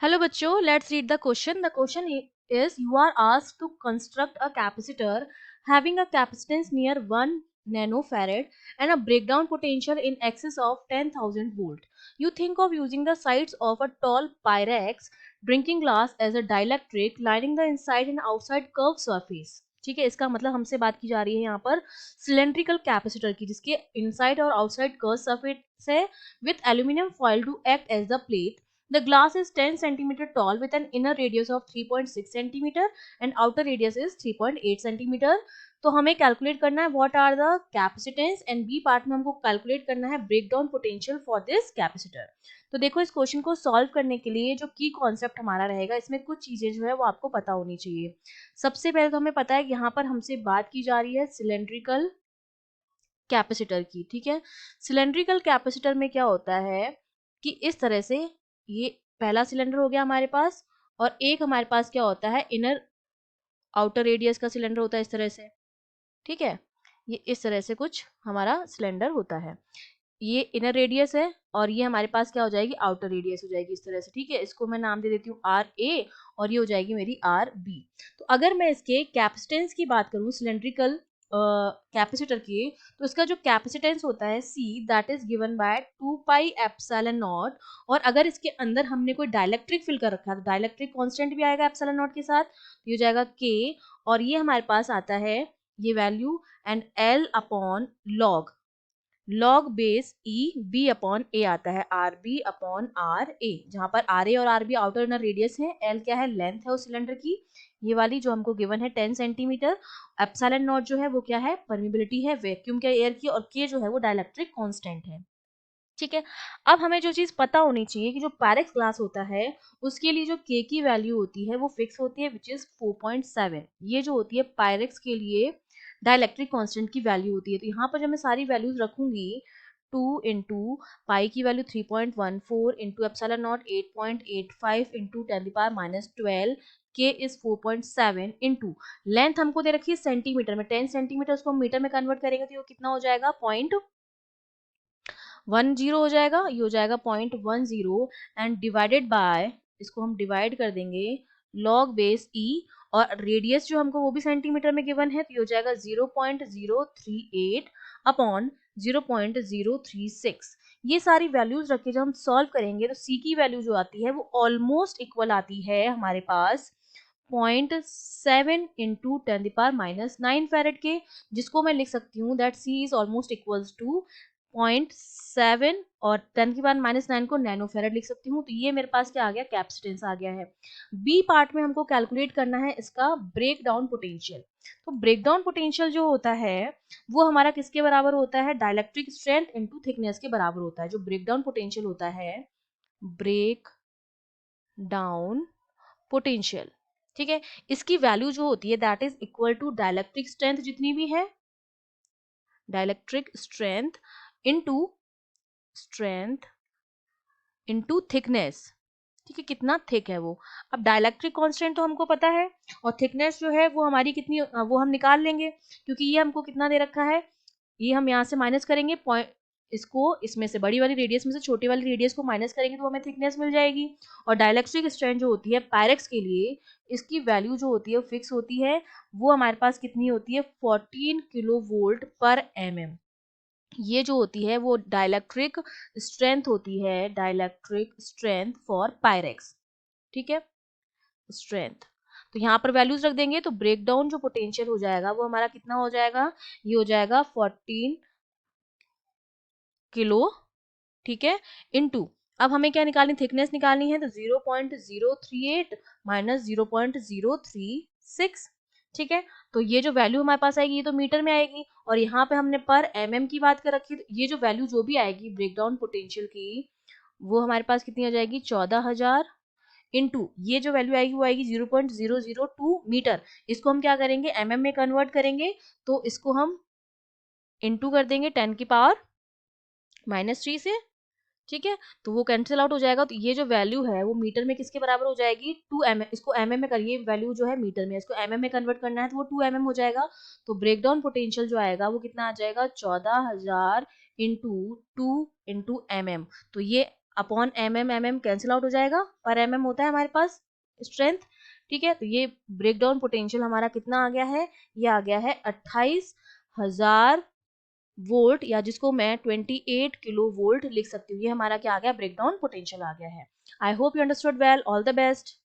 Hello बच्चों, let's read the question. The question is you are asked to construct a capacitor having a capacitance near 1 nanofarad and a breakdown potential in excess of 10,000 volt. You think of using the sides of a tall Pyrex drinking glass as a dielectric lining the inside and outside curved surface. ठीक है, इसका मतलब हमसे बात की जा रही है यहाँ पर सिलेंड्रिकल कैपेसिटर की जिसके इनसाइड और आउटसाइड कर्व सरफेस है with aluminium foil to act as the plate. The glass is 10 cm tall with an inner radius of 3.6 cm and outer radius is 3.8 cm. तो हमें कैलकुलेट करना है what are the capacitance and B part में हमको calculate करना है breakdown potential for this capacitor. तो देखो इस क्वेश्चन को सॉल्व करने के लिए जो की कॉन्सेप्ट हमारा रहेगा इसमें कुछ चीजें जो है वो आपको पता होनी चाहिए. सबसे पहले तो हमें पता है कि यहाँ पर हमसे बात की जा रही है सिलेंड्रिकल कैपेसिटर की. ठीक है, सिलेंड्रिकल कैपेसिटर में क्या होता है कि इस तरह से ये पहला सिलेंडर हो गया हमारे पास और एक हमारे पास क्या होता है इनर आउटर रेडियस का सिलेंडर होता है इस तरह से. ठीक है, ये इस तरह से कुछ हमारा सिलेंडर होता है. ये इनर रेडियस है और ये हमारे पास क्या हो जाएगी आउटर रेडियस हो जाएगी इस तरह से. ठीक है, इसको मैं नाम दे देती हूँ आर ए और ये हो जाएगी मेरी आर बी. तो अगर मैं इसके कैपेसिटेंस की बात करूँ सिलेंड्रिकल कैपेसिटर की तो इसका जो कैपेसिटेंस होता है C that is given by 2 pi epsilon not. और अगर इसके अंदर हमने कोई डाइलेक्ट्रिक फिल कर रखा है तो डाइलेक्ट्रिक कांस्टेंट भी आएगा एप्सिलॉन नॉट के साथ. तो ये हो जाएगा K और ये हमारे पास आता है ये value and L upon log base e B upon A आता है R B upon R A, जहां पर आर ए और R B outer inner radius है. एल क्या है लेंथ है उस सिलेंडर की ये वाली जो हमको गिवन है 10 सेंटीमीटर. एप्सिलॉन नॉट जो है वो क्या है परमिबिलिटी है वैक्यूम के एयर की और के जो है वो डाइलेक्ट्रिक कांस्टेंट है. ठीक है, अब हमें जो चीज पता होनी चाहिए कि जो पैरेक्स ग्लास होता है उसके लिए जो के की वैल्यू होती है वो फिक्स होती है विच इज 4.7. ये जो होती है पायरेक्स के लिए डाइलेक्ट्रिक कांस्टेंट की वैल्यू होती है. तो यहाँ पर जब मैं सारी वैल्यूज रखूंगी 2 इंटू पाई की value 3.14 into epsilon not 8.85 into 10⁻12 के इज 4.7 इंटू लेंथ हमको दे रखी है सेंटीमीटर में 10 सेंटीमीटर उसको हम मीटर में कन्वर्ट करेंगे तो ये कितना हो जाएगा 0.10 हो जाएगा. ये हो जाएगा 0.10 एंड डिवाइडेड बाय इसको हम डिवाइड कर देंगे लॉग बेस ई और रेडियस जो हमको वो भी सेंटीमीटर में गिवन है तो ये हो जाएगा 0.038 अपॉन 0.036. ये सारी वैल्यूज रख के जब हम सॉल्व करेंगे तो सी की वैल्यू जो आती है वो ऑलमोस्ट इक्वल आती है हमारे पास 0.7 इंटू 10⁻⁹ फैरेड के, जिसको मैं लिख सकती हूँ that C is almost equals to 0.7 और 10⁻⁹ को नैनोफेरेड लिख सकती हूँ. तो ये मेरे पास क्या आ गया कैपेसिटेंस आ गया है. बी पार्ट में हमको कैलकुलेट करना है इसका ब्रेक डाउन पोटेंशियल. तो ब्रेक डाउन पोटेंशियल जो होता है वो हमारा किसके बराबर होता है डाइलेक्ट्रिक स्ट्रेंथ इनटू थिकनेस के बराबर होता है. जो ब्रेक डाउन पोटेंशियल होता है ब्रेक डाउन पोटेंशियल, ठीक है, इसकी वैल्यू जो होती है that is equal to dielectric strength जितनी भी है डाइलेक्ट्रिक स्ट्रेंथ इनटू थिकनेस. ठीक है, कितना थिक है वो. अब डाइलेक्ट्रिक कांस्टेंट तो हमको पता है और थिकनेस जो है वो हमारी कितनी वो हम निकाल लेंगे क्योंकि ये हमको कितना दे रखा है. ये हम यहाँ से माइनस करेंगे इसको इसमें से बड़ी वाली रेडियस में से छोटी वाली रेडियस को माइनस करेंगे तो हमें थिकनेस मिल जाएगी. और डाइलेक्ट्रिक स्ट्रेंथ जो होती है पायरेक्स के लिए इसकी वैल्यू जो होती है फिक्स होती है. वो हमारे पास कितनी होती है 14 किलो वोल्ट पर mm. ये जो होती है वो डाइलेक्ट्रिक स्ट्रेंथ होती है डाइलेक्ट्रिक स्ट्रेंथ फॉर पायरेक्स. ठीक है, स्ट्रेंथ. तो यहाँ पर वैल्यूज रख देंगे तो ब्रेक डाउन जो पोटेंशियल हो जाएगा वो हमारा कितना हो जाएगा ये हो जाएगा 14 किलो. ठीक है, इनटू अब हमें क्या निकालनी थिकनेस निकालनी है तो 0.038 माइनस 0.036. ठीक है, तो ये जो वैल्यू हमारे पास आएगी ये तो मीटर में आएगी और यहाँ पे हमने पर mm की बात कर रखी है. तो ये जो वैल्यू जो भी आएगी ब्रेकडाउन पोटेंशियल की वो हमारे पास कितनी आ जाएगी 14,000 इंटू ये जो वैल्यू आएगी वो आएगी 0.002 मीटर. इसको हम क्या करेंगे mm में कन्वर्ट करेंगे तो इसको हम इंटू कर देंगे 10⁻³ से. ठीक है, तो वो कैंसिल आउट हो जाएगा. तो ये जो वैल्यू है वो मीटर में किसके बराबर हो जाएगी 2 mm. इसको mm में करिए वैल्यू जो है मीटर में इसको mm में कन्वर्ट करना है तो वो 2 mm हो जाएगा. तो ब्रेकडाउन पोटेंशियल जो आएगा वो कितना आ जाएगा 14,000 इंटू 2 इंटू mm. तो ये अपॉन mm कैंसिल आउट हो जाएगा, पर mm होता है हमारे पास स्ट्रेंथ, ठीक है। तो ये ब्रेकडाउन पोटेंशियल हमारा कितना आ गया है, ये आ गया है 28,000 वोल्ट, या जिसको मैं 28 किलो वोल्ट लिख सकती हूँ। ये हमारा क्या आ गया, ब्रेकडाउन पोटेंशियल आ गया है। I hope you understood well, all the best.